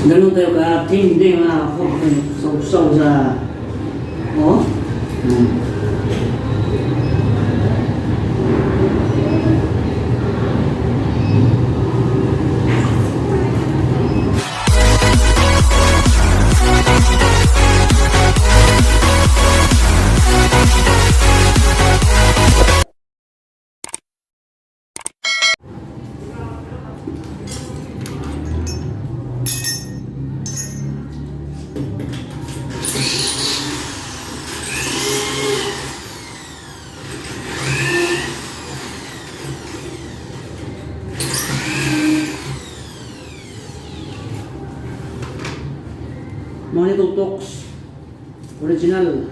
Ganun tayo ka-tindi mga sausaw sa... Oh? Mga nitong Tox original.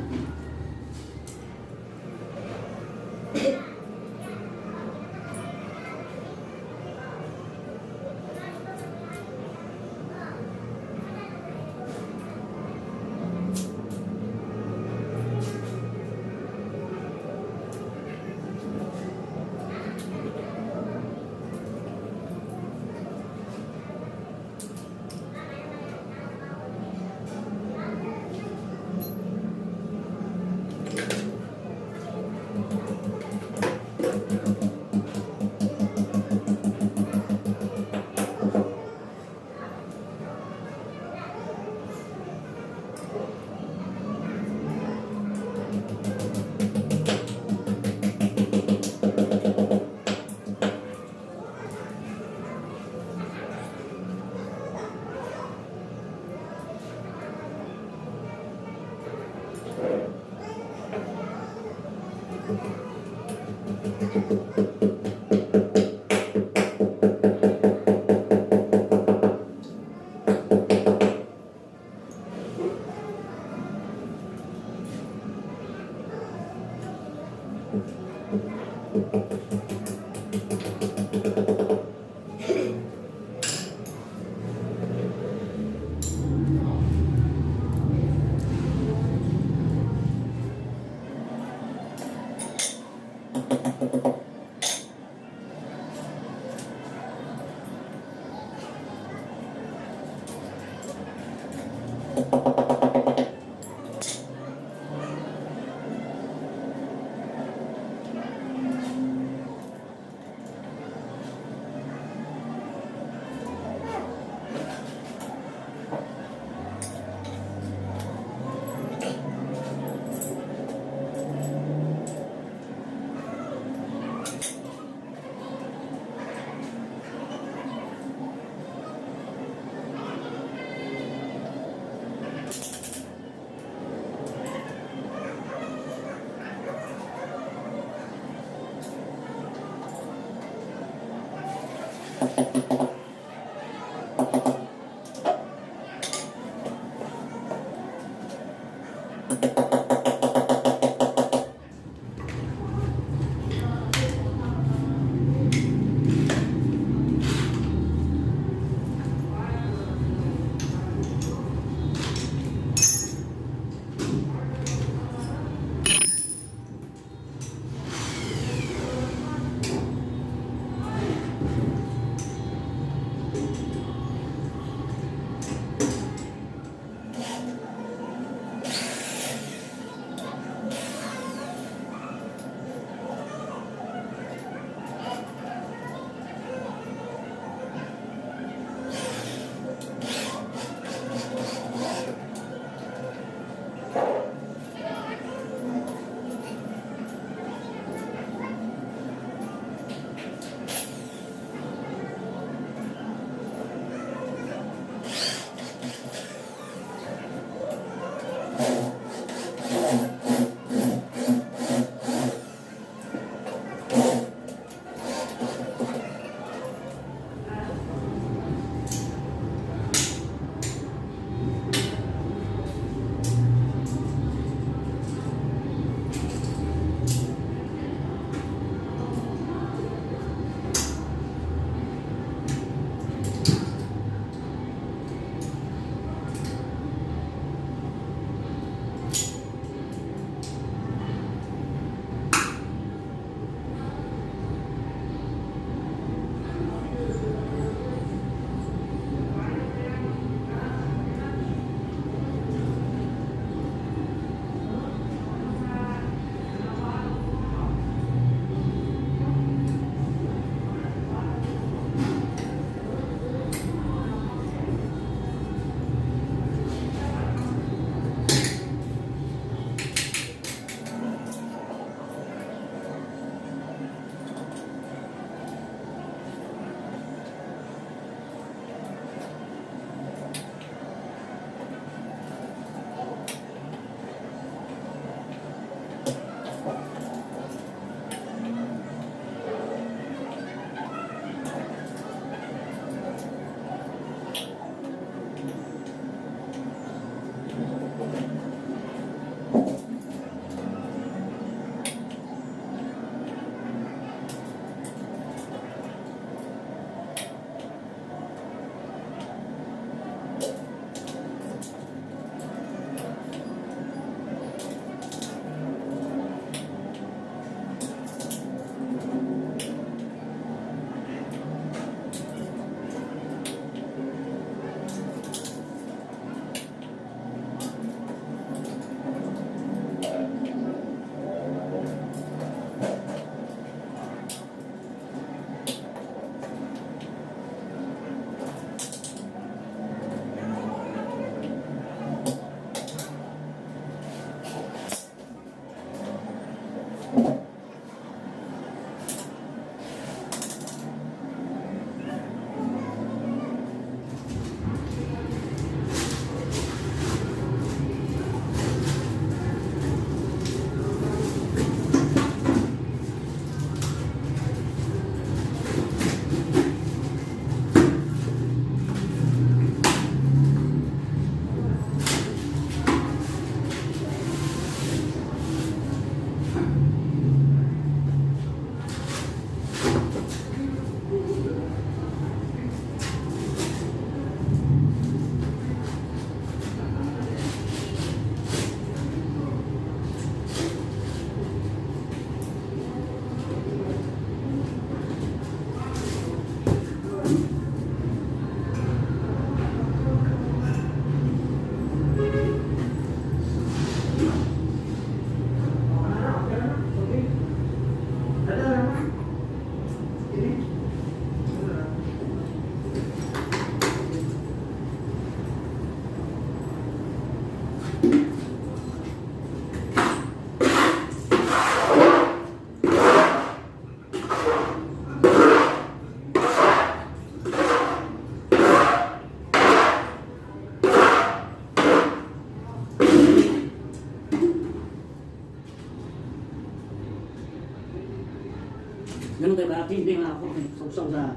Ganun tayo ka, hindi mga pork na sausaw sa...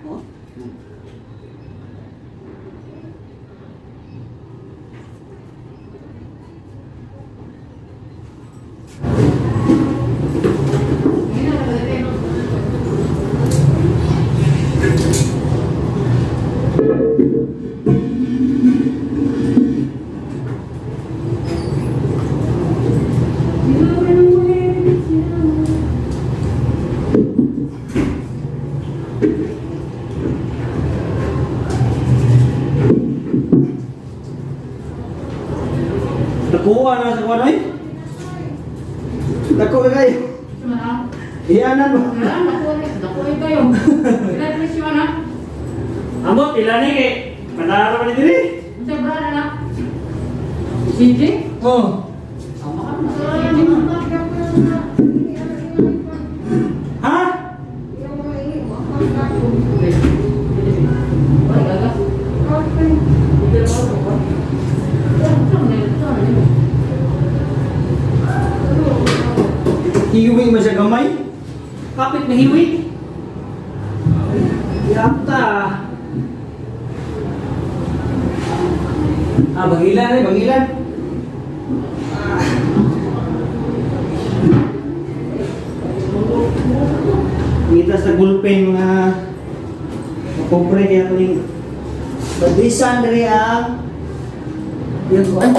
Oh? Nakuha na sa kuwan ay. Dako na kayo. Iyanan mo. Ambot, ilan ni kay? Panara pa ni diri? Oh. Ha? Hiwi mo siya gamay? Kapit na hiwi. Yata. Bangilan ay, bangilan. Kita sa gulpen mga pobre kaya ito yung Babisan diri ang... Yan ko ay.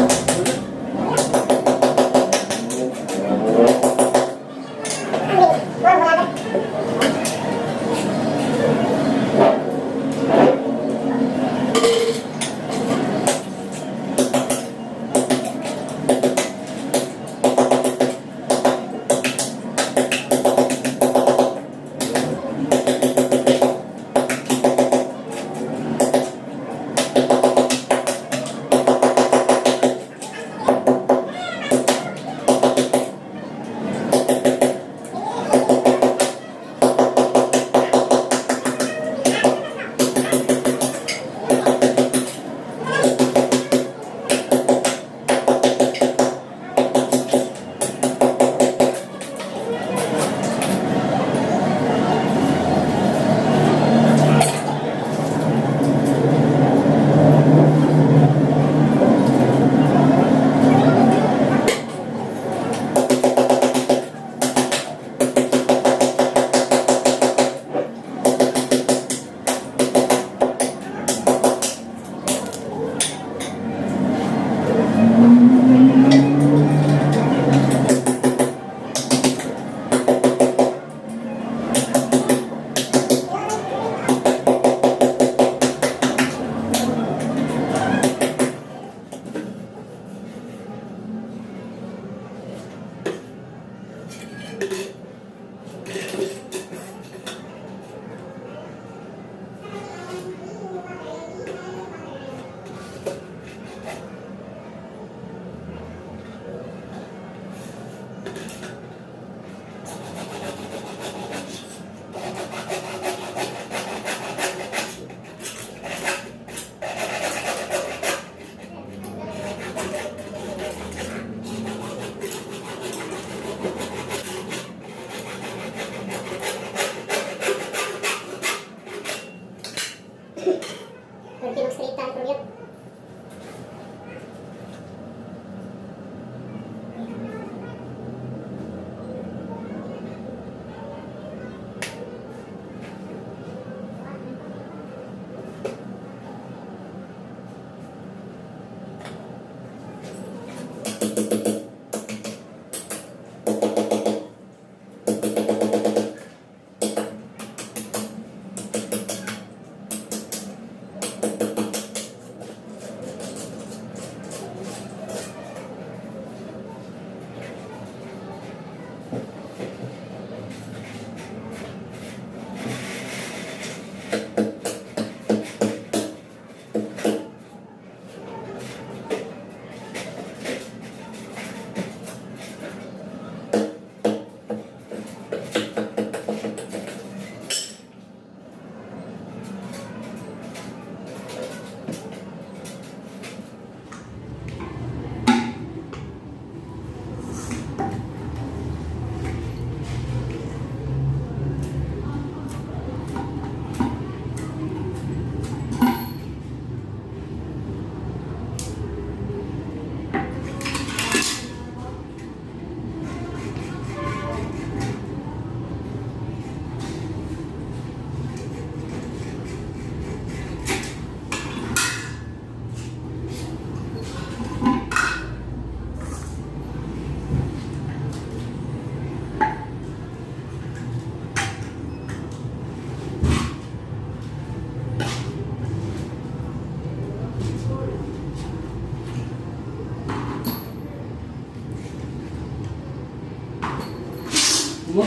Mo?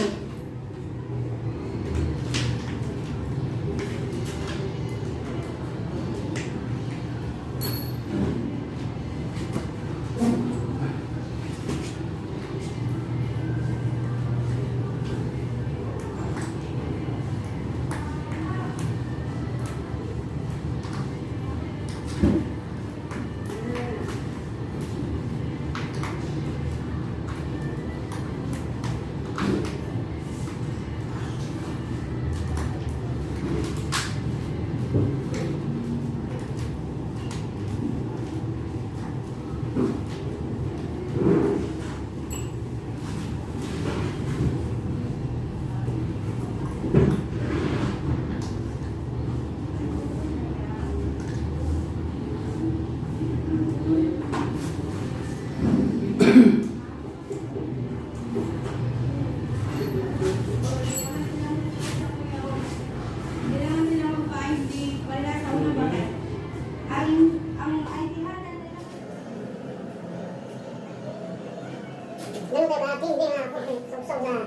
Ganun ka dati, hindi nga ako sumsum na.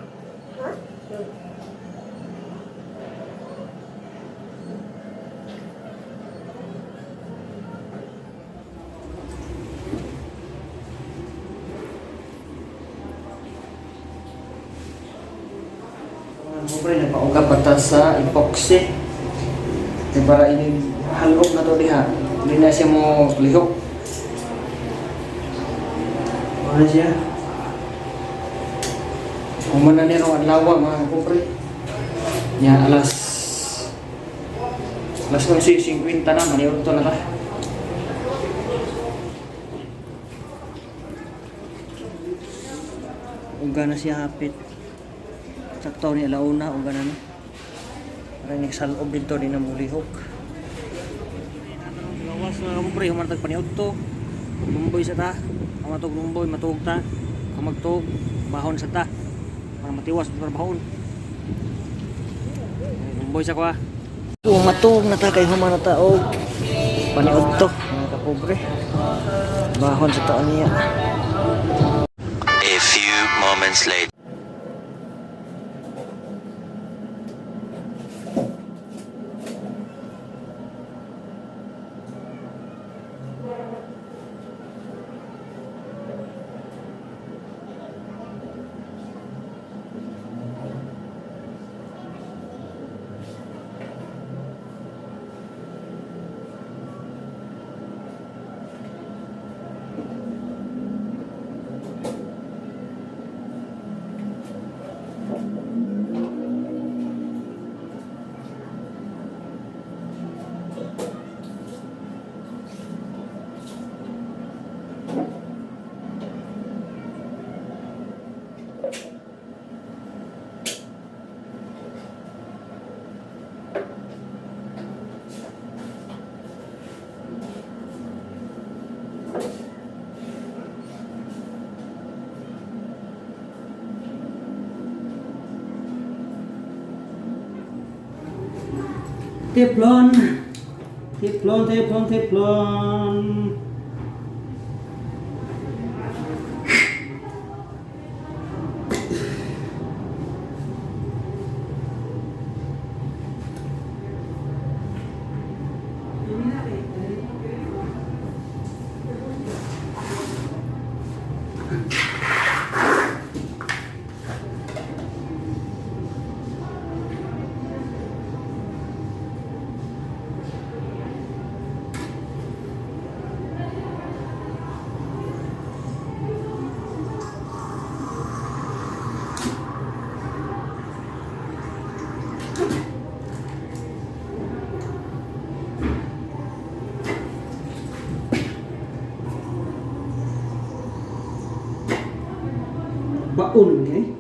Oh? Pobre, nagpaugap pa sa epoxy. Di para ini halog na to diha. Hindi na siya mo lihok. Ano siya? Kumana niya ng adlaw mga pobre. Nya alas 11:50 na maniud to na ta. Uga na siya hapit. Sakto ni alauna uga na. Para ni salob dito din na mulihok. Lawas na pobre human tag paniud to. Lumboy sa ta. Kamatog lumboy matug ta. Kamagtog bahon sa ta. Para matiwas sa bahon. Lumboy sa kwa. Kung matug na ta kay human na ta og paniud to mga kapobre. Bahon sa ta niya. A few moments later. Teflon. Teflon. Baon ni.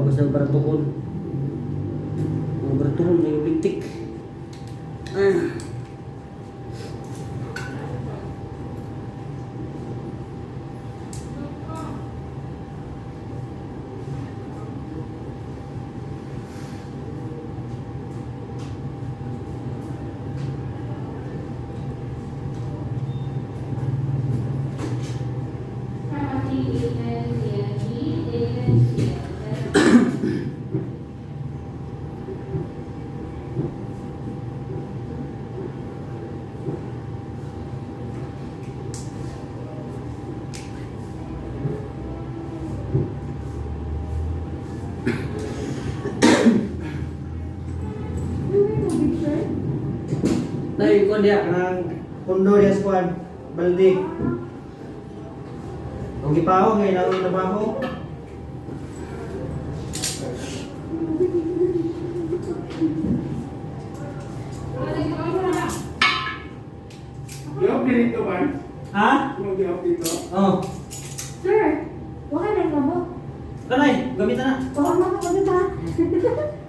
bagus na baratukon. Mga baratukon na yung bintik. Tay ko dia kanang pundo dia squad balde. Ang gipaho ngay nang trabaho. Gihap dito man? Ha? Gihap dito? Oh. Sir, wala na yung mabo. Kanay, gamitan na. Baka makakulit ha.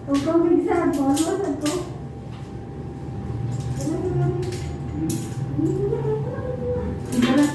Huwag kong bigsan. Baka masad ko. Tingnan na.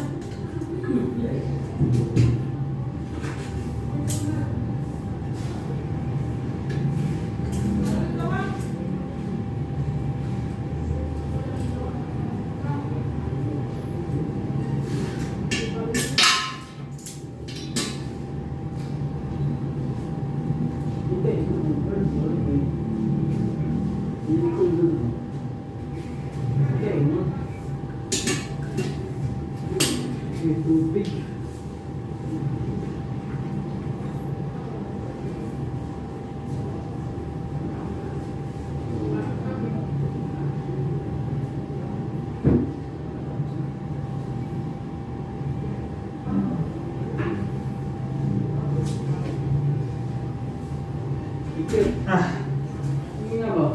Tubig. Ini nga ba?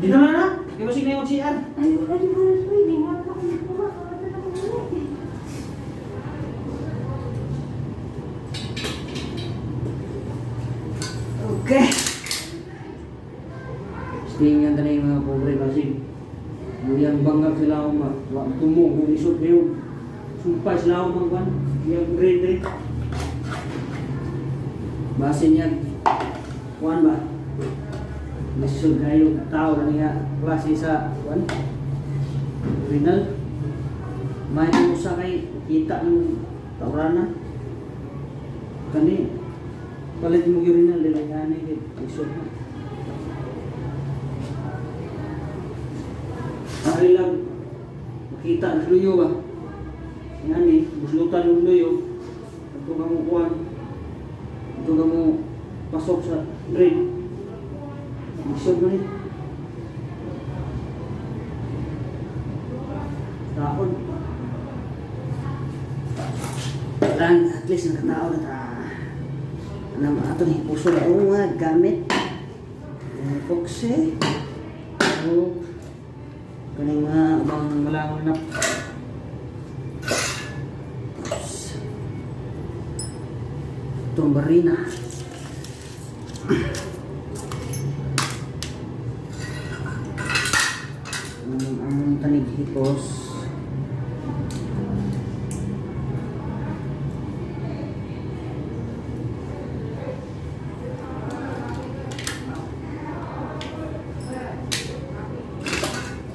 Dito na na. Kaya masig na yung CR. Ayun, hindi nga ako kumakas. Okay. Tingnan ka na yung mga pobre kasi yang bangga sila ako tumong kung isot na yung sumpay sila ako magwan yung grade base niya kuhan ba nasisod na yung tao na niya klase sa kuhan renal may sa kay kita ng taurana kani palit mo yung renal nila yan eh isot na dahil lang makita ang luyo ba yan eh buslutan yung luyo ito ka mo kuhan ito ka mo pasok sa drain isod mo rin taon lang at least nakatao na ta ano ito ni puso na mga gamit epoxy o kaning mga ubang malangon na tumbarina among tanig hipos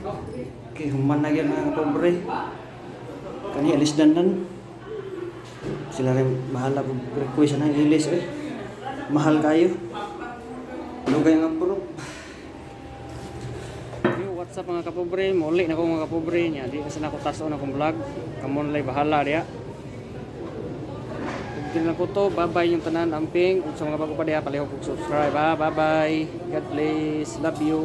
Okay, human na yan mga pobre. Kani alis dandan. Sila rin bahala kung request na ilis eh. Mahal kayo. Lugay nga puro. Yo, what's up mga kapobre? Muli na ko mga kapobre niya. Di kasi na ako taso na akong vlog. Kamon lay bahala diya. Tignan ko to. Bye-bye yung tanan amping. Kung sa mga bago pa diya, palihog kong subscribe ha. Bye-bye. God bless. Love you.